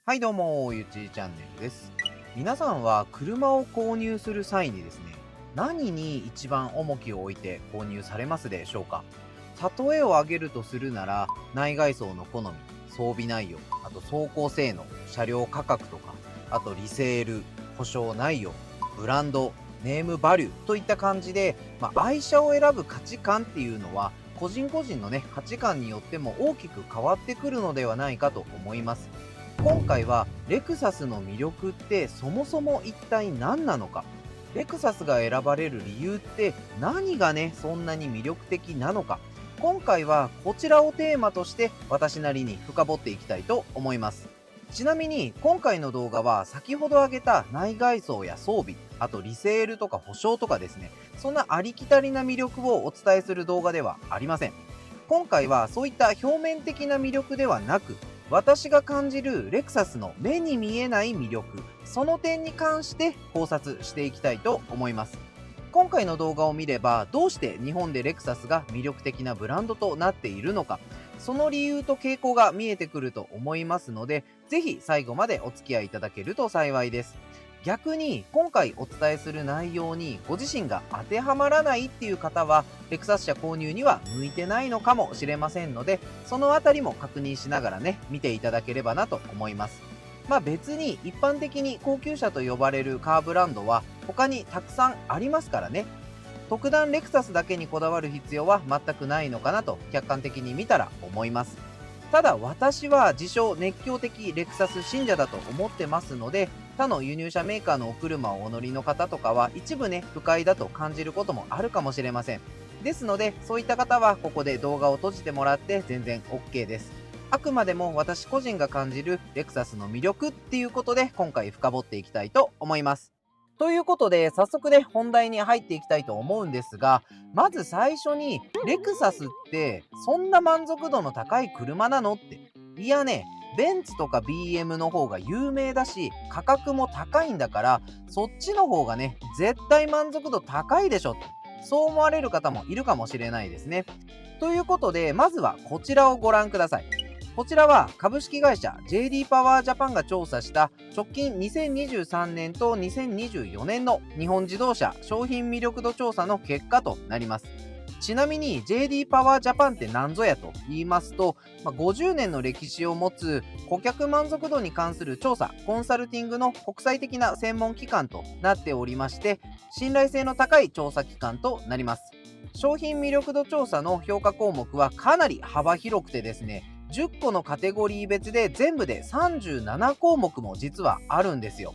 はいどうも、ゆちチャンネルです。皆さんは車を購入する際にですね、何に一番重きを置いて購入されますでしょうか？例えを挙げるとするなら、内外装の好み、装備内容、あと走行性能、車両価格とか、あとリセール、保証内容、ブランド、ネームバリューといった感じで、愛車を選ぶ価値観っていうのは、個人個人のね、価値観によっても大きく変わってくるのではないかと思います。今回はレクサスの魅力ってそもそも一体何なのか、レクサスが選ばれる理由って何がねそんなに魅力的なのか、今回はこちらをテーマとして私なりに深掘っていきたいと思います。ちなみに今回の動画は先ほど挙げた内外装や装備、あとリセールとか保証とかですね、そんなありきたりな魅力をお伝えする動画ではありません。今回はそういった表面的な魅力ではなく、私が感じるレクサスの目に見えない魅力、その点に関して考察していきたいと思います。今回の動画を見れば、どうして日本でレクサスが魅力的なブランドとなっているのか、その理由と傾向が見えてくると思いますので、ぜひ最後までお付き合いいただけると幸いです。逆に今回お伝えする内容にご自身が当てはまらないっていう方は、レクサス車購入には向いてないのかもしれませんので、そのあたりも確認しながらね、見ていただければなと思います。別に一般的に高級車と呼ばれるカーブランドは他にたくさんありますからね。特段レクサスだけにこだわる必要は全くないのかなと客観的に見たら思います。ただ私は自称熱狂的レクサス信者だと思ってますので、他の輸入車メーカーのお車をお乗りの方とかは一部ね、不快だと感じることもあるかもしれません。ですので、そういった方はここで動画を閉じてもらって全然 OK です。あくまでも私個人が感じるレクサスの魅力っていうことで今回深掘っていきたいと思います。ということで、早速ね、本題に入っていきたいと思うんですが、まず最初に、レクサスってそんな満足度の高い車なのって。いやね、ベンツとか BM の方が有名だし、価格も高いんだから、そっちの方がね、絶対満足度高いでしょって。そう思われる方もいるかもしれないですね。ということで、まずはこちらをご覧ください。こちらは株式会社 JD パワージャパンが調査した直近2023年と2024年の日本自動車商品魅力度調査の結果となります。ちなみに JD パワージャパンって何ぞやと言いますと、50年の歴史を持つ顧客満足度に関する調査、コンサルティングの国際的な専門機関となっておりまして、信頼性の高い調査機関となります。商品魅力度調査の評価項目はかなり幅広くてですね、10個のカテゴリー別で全部で37項目も実はあるんですよ。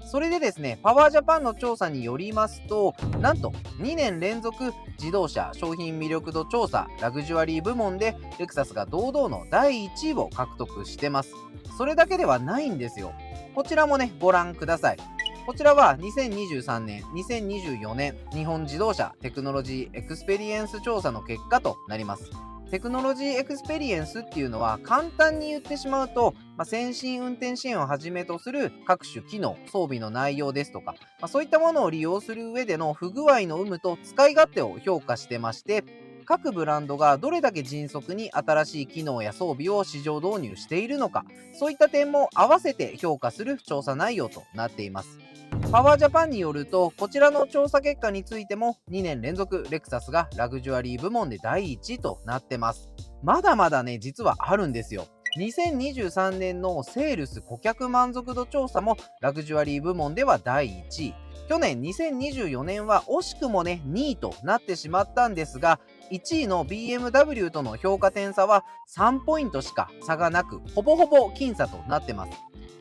それでですね、パワージャパンの調査によりますと、なんと2年連続自動車商品魅力度調査ラグジュアリー部門でレクサスが堂々の第1位を獲得してます。それだけではないんですよ。こちらもね、ご覧ください。こちらは2023年、2024年日本自動車テクノロジーエクスペリエンス調査の結果となります。テクノロジーエクスペリエンスっていうのは簡単に言ってしまうと、先進運転支援をはじめとする各種機能、装備の内容ですとか、そういったものを利用する上での不具合の有無と使い勝手を評価してまして、各ブランドがどれだけ迅速に新しい機能や装備を市場導入しているのか、そういった点も合わせて評価する調査内容となっています。パワージャパンによると、こちらの調査結果についても2年連続レクサスがラグジュアリー部門で第1位となってます。まだまだね、実はあるんですよ。2023年のセールス顧客満足度調査もラグジュアリー部門では第1位。去年2024年は惜しくもね、2位となってしまったんですが、1位の BMW との評価点差は3ポイントしか差がなく、ほぼほぼ僅差となってます。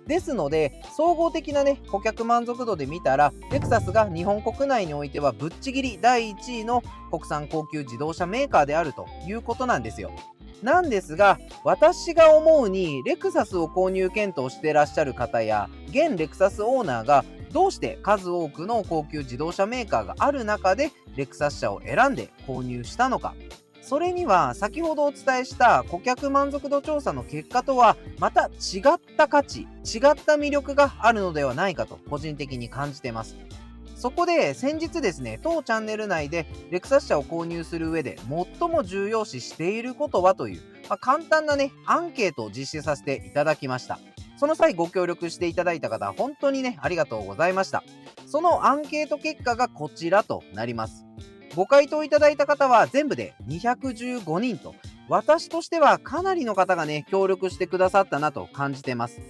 ですので、総合的なね、顧客満足度で見たら、レクサスが日本国内においてはぶっちぎり第1位の国産高級自動車メーカーであるということなんですよ。なんですが、私が思うに、レクサスを購入検討していらっしゃる方や、現レクサスオーナーが、どうして数多くの高級自動車メーカーがある中で、レクサス車を選んで購入したのか。それには先ほどお伝えした顧客満足度調査の結果とはまた違った価値、違った魅力があるのではないかと個人的に感じています。そこで先日ですね、当チャンネル内でレクサス車を購入する上で最も重要視していることはという、簡単なね、アンケートを実施させていただきました。その際ご協力していただいた方、本当にね、ありがとうございました。そのアンケート結果がこちらとなります。ご回答いただいた方は全部で215人と、私としてはかなりの方がね、協力してくださったなと感じてます。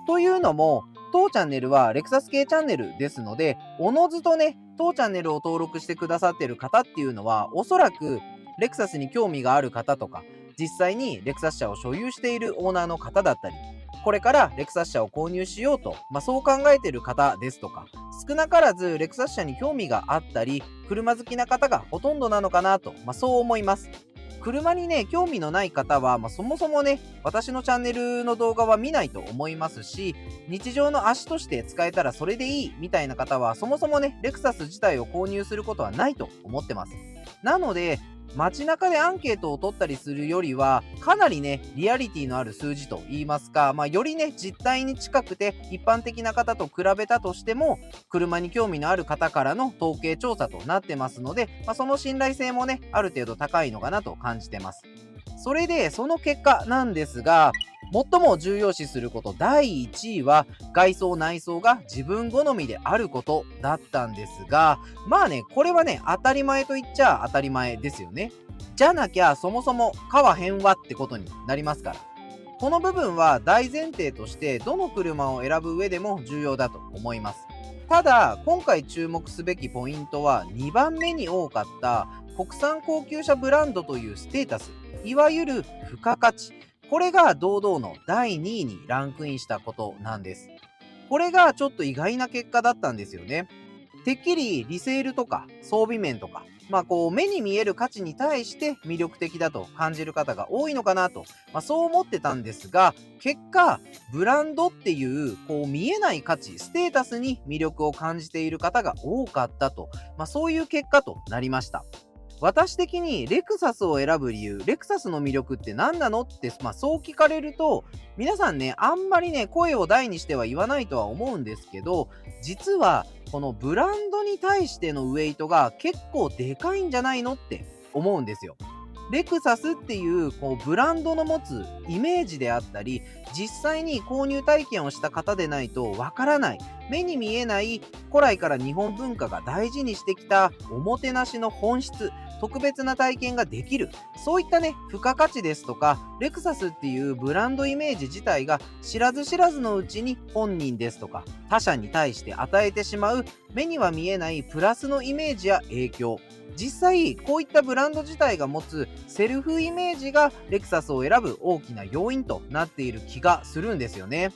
というのも、当チャンネルはレクサス系チャンネルですので、おのずとね、当チャンネルを登録してくださっている方っていうのは、おそらくレクサスに興味がある方とか、実際にレクサス車を所有しているオーナーの方だったり、これからレクサス車を購入しようと、そう考えている方ですとか、少なからずレクサス車に興味があったり、車好きな方がほとんどなのかなと、そう思います。車にね、興味のない方は、そもそもね、私のチャンネルの動画は見ないと思いますし、日常の足として使えたらそれでいいみたいな方は、そもそもね、レクサス自体を購入することはないと思ってます。なので、街中でアンケートを取ったりするよりは、かなりね、リアリティのある数字と言いますか、よりね、実態に近くて、一般的な方と比べたとしても、車に興味のある方からの統計調査となってますので、その信頼性もね、ある程度高いのかなと感じてます。それで、その結果なんですが、最も重要視すること第1位は、外装内装が自分好みであることだったんですが、これはね、当たり前と言っちゃ当たり前ですよね。じゃなきゃそもそも買わへんわってことになりますから。この部分は大前提としてどの車を選ぶ上でも重要だと思います。ただ、今回注目すべきポイントは2番目に多かった国産高級車ブランドというステータス、いわゆる付加価値。これが堂々の第2位にランクインしたことなんです。これがちょっと意外な結果だったんですよね。てっきりリセールとか装備面とか、目に見える価値に対して魅力的だと感じる方が多いのかなと、そう思ってたんですが、結果、ブランドっていう、見えない価値、ステータスに魅力を感じている方が多かったと、そういう結果となりました。私的にレクサスを選ぶ理由、レクサスの魅力って何なのって、そう聞かれると、皆さんね、あんまりね、声を大にしては言わないとは思うんですけど、実は、このブランドに対してのウェイトが結構でかいんじゃないのって思うんですよ。レクサスっていう、ブランドの持つイメージであったり、実際に購入体験をした方でないとわからない、目に見えない古来から日本文化が大事にしてきたおもてなしの本質、特別な体験ができる。そういったね、付加価値ですとか、レクサスっていうブランドイメージ自体が知らず知らずのうちに本人ですとか、他者に対して与えてしまう目には見えないプラスのイメージや影響。実際、こういったブランド自体が持つセルフイメージがレクサスを選ぶ大きな要因となっている気がするんですよね。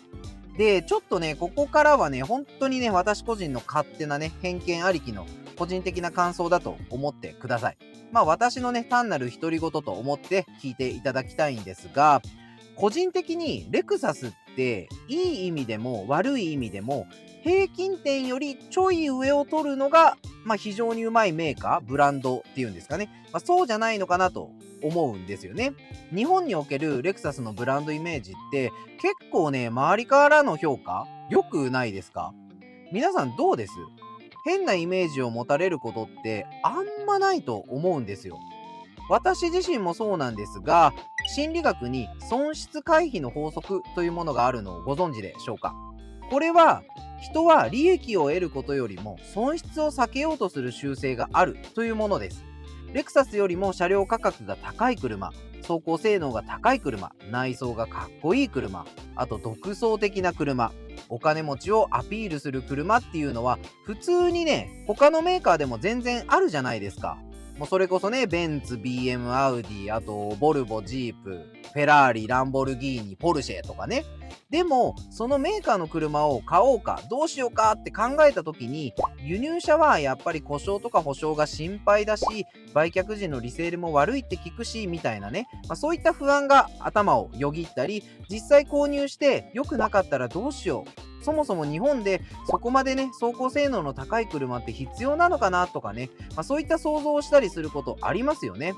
で、ちょっとね、ここからはね、本当にね、私個人の勝手なね、偏見ありきの個人的な感想だと思ってください。私のね、単なる独り言と思って聞いていただきたいんですが、個人的にレクサスっていい意味でも悪い意味でも平均点よりちょい上を取るのが、非常にうまいメーカー、ブランドっていうんですかね。そうじゃないのかなと思うんですよね。日本におけるレクサスのブランドイメージって結構ね、周りからの評価良くないですか？皆さんどうです？変なイメージを持たれることってあんまないと思うんですよ。私自身もそうなんですが、心理学に損失回避の法則というものがあるのをご存知でしょうか？これは、人は利益を得ることよりも損失を避けようとする習性があるというものです。レクサスよりも車両価格が高い車、走行性能が高い車、内装がかっこいい車、あと独創的な車、お金持ちをアピールする車っていうのは普通にね、他のメーカーでも全然あるじゃないですか。もうそれこそね、ベンツ、BM、アウディ、あとボルボ、ジープ、フェラーリ、ランボルギーニ、ポルシェとかね。でも、そのメーカーの車を買おうか、どうしようかって考えた時に、輸入車はやっぱり故障とか保証が心配だし、売却時のリセールも悪いって聞くし、みたいなね。そういった不安が頭をよぎったり、実際購入して良くなかったらどうしよう。そもそも日本でそこまでね、走行性能の高い車って必要なのかなとかね、そういった想像をしたりすることありますよね。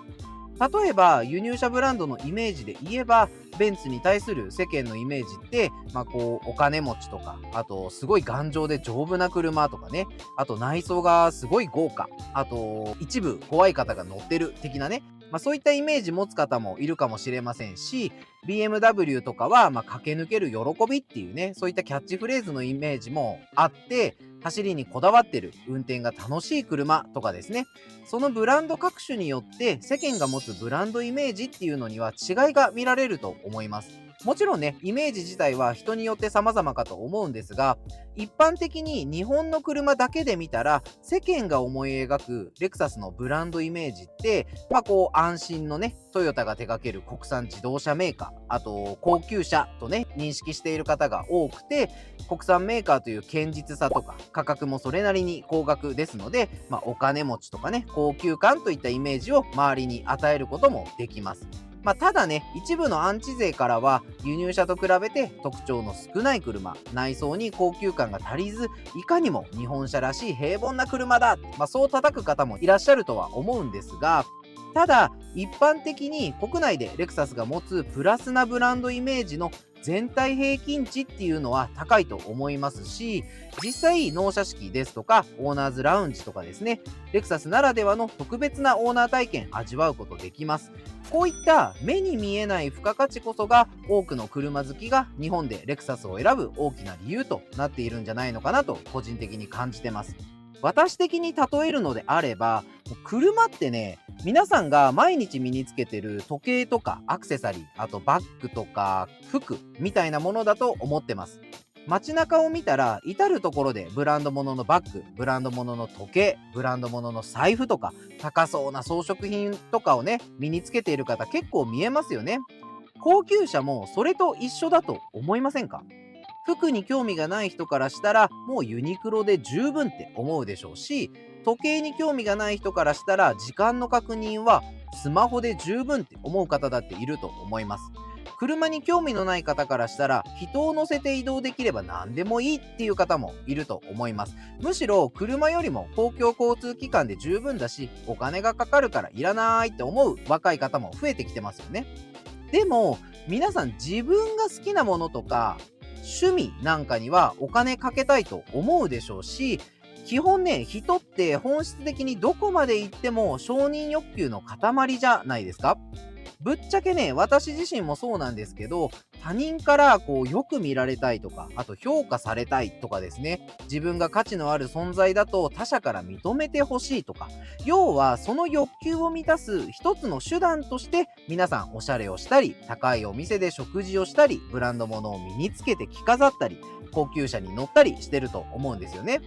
例えば輸入車ブランドのイメージで言えば、ベンツに対する世間のイメージって、お金持ちとか、あとすごい頑丈で丈夫な車とかね、あと内装がすごい豪華、あと一部怖い方が乗ってる的なね、そういったイメージ持つ方もいるかもしれませんし、BMW とかは駆け抜ける喜びっていうね、そういったキャッチフレーズのイメージもあって、走りにこだわってる、運転が楽しい車とかですね、そのブランド各種によって世間が持つブランドイメージっていうのには違いが見られると思います。もちろんね、イメージ自体は人によって様々かと思うんですが、一般的に日本の車だけで見たら、世間が思い描くレクサスのブランドイメージって、安心のね、トヨタが手掛ける国産自動車メーカー、あと高級車とね、認識している方が多くて、国産メーカーという堅実さとか、価格もそれなりに高額ですので、お金持ちとかね、高級感といったイメージを周りに与えることもできます。ただね、一部のアンチ勢からは、輸入車と比べて特徴の少ない車、内装に高級感が足りず、いかにも日本車らしい平凡な車だ、そう叩く方もいらっしゃるとは思うんですが、ただ、一般的に国内でレクサスが持つプラスなブランドイメージの全体平均値っていうのは高いと思いますし、実際納車式ですとかオーナーズラウンジとかですね、レクサスならではの特別なオーナー体験味わうことできます。こういった目に見えない付加価値こそが多くの車好きが日本でレクサスを選ぶ大きな理由となっているんじゃないのかなと個人的に感じてます。私的に例えるのであれば、車ってね、皆さんが毎日身につけてる時計とかアクセサリー、あとバッグとか服みたいなものだと思ってます。街中を見たら至るところでブランド物のバッグ、ブランド物の時計、ブランド物の財布とか高そうな装飾品とかをね、身につけている方結構見えますよね。高級車もそれと一緒だと思いませんか？服に興味がない人からしたらもうユニクロで十分って思うでしょうし、時計に興味がない人からしたら時間の確認はスマホで十分って思う方だっていると思います。車に興味のない方からしたら人を乗せて移動できれば何でもいいっていう方もいると思います。むしろ車よりも公共交通機関で十分だし、お金がかかるからいらないって思う若い方も増えてきてますよね。でも皆さん自分が好きなものとか趣味なんかにはお金かけたいと思うでしょうし、基本ね、人って本質的にどこまで行っても承認欲求の塊じゃないですか。ぶっちゃけね、私自身もそうなんですけど、他人からよく見られたいとか、あと評価されたいとかですね、自分が価値のある存在だと他者から認めてほしいとか、要はその欲求を満たす一つの手段として皆さんおしゃれをしたり、高いお店で食事をしたり、ブランド物を身につけて着飾ったり、高級車に乗ったりしてると思うんですよね。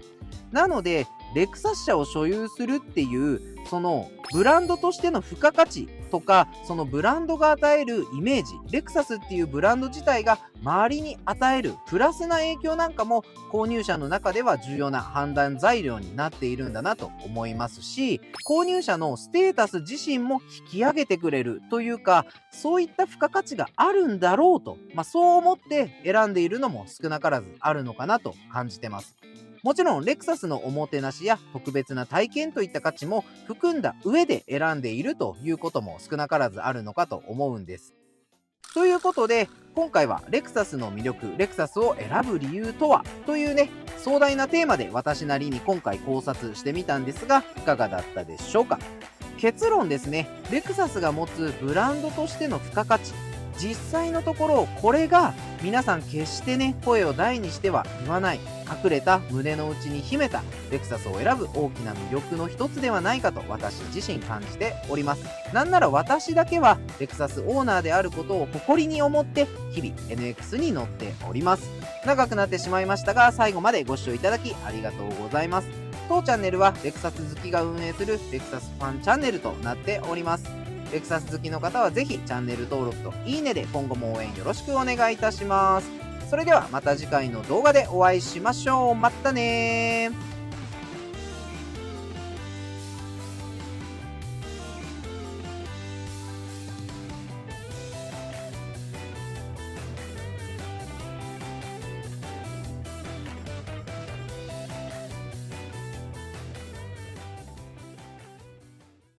なので、レクサス車を所有するっていう、そのブランドとしての付加価値とか、そのブランドが与えるイメージ、レクサスっていうブランド自体が周りに与えるプラスな影響なんかも購入者の中では重要な判断材料になっているんだなと思いますし、購入者のステータス自身も引き上げてくれるというか、そういった付加価値があるんだろうと、そう思って選んでいるのも少なからずあるのかなと感じてます。もちろんレクサスのおもてなしや特別な体験といった価値も含んだ上で選んでいるということも少なからずあるのかと思うんです。ということで、今回はレクサスの魅力、レクサスを選ぶ理由とはというね、壮大なテーマで私なりに今回考察してみたんですが、いかがだったでしょうか。結論ですね、レクサスが持つブランドとしての付加価値、実際のところこれが皆さん決してね、声を大にしては言わない、隠れた胸の内に秘めたレクサスを選ぶ大きな魅力の一つではないかと私自身感じております。なんなら私だけはレクサスオーナーであることを誇りに思って日々 NX に乗っております。長くなってしまいましたが、最後までご視聴いただきありがとうございます。当チャンネルはレクサス好きが運営するレクサスファンチャンネルとなっております。レクサス好きの方はぜひチャンネル登録といいねで今後も応援よろしくお願いいたします。それではまた次回の動画でお会いしましょう。またねー。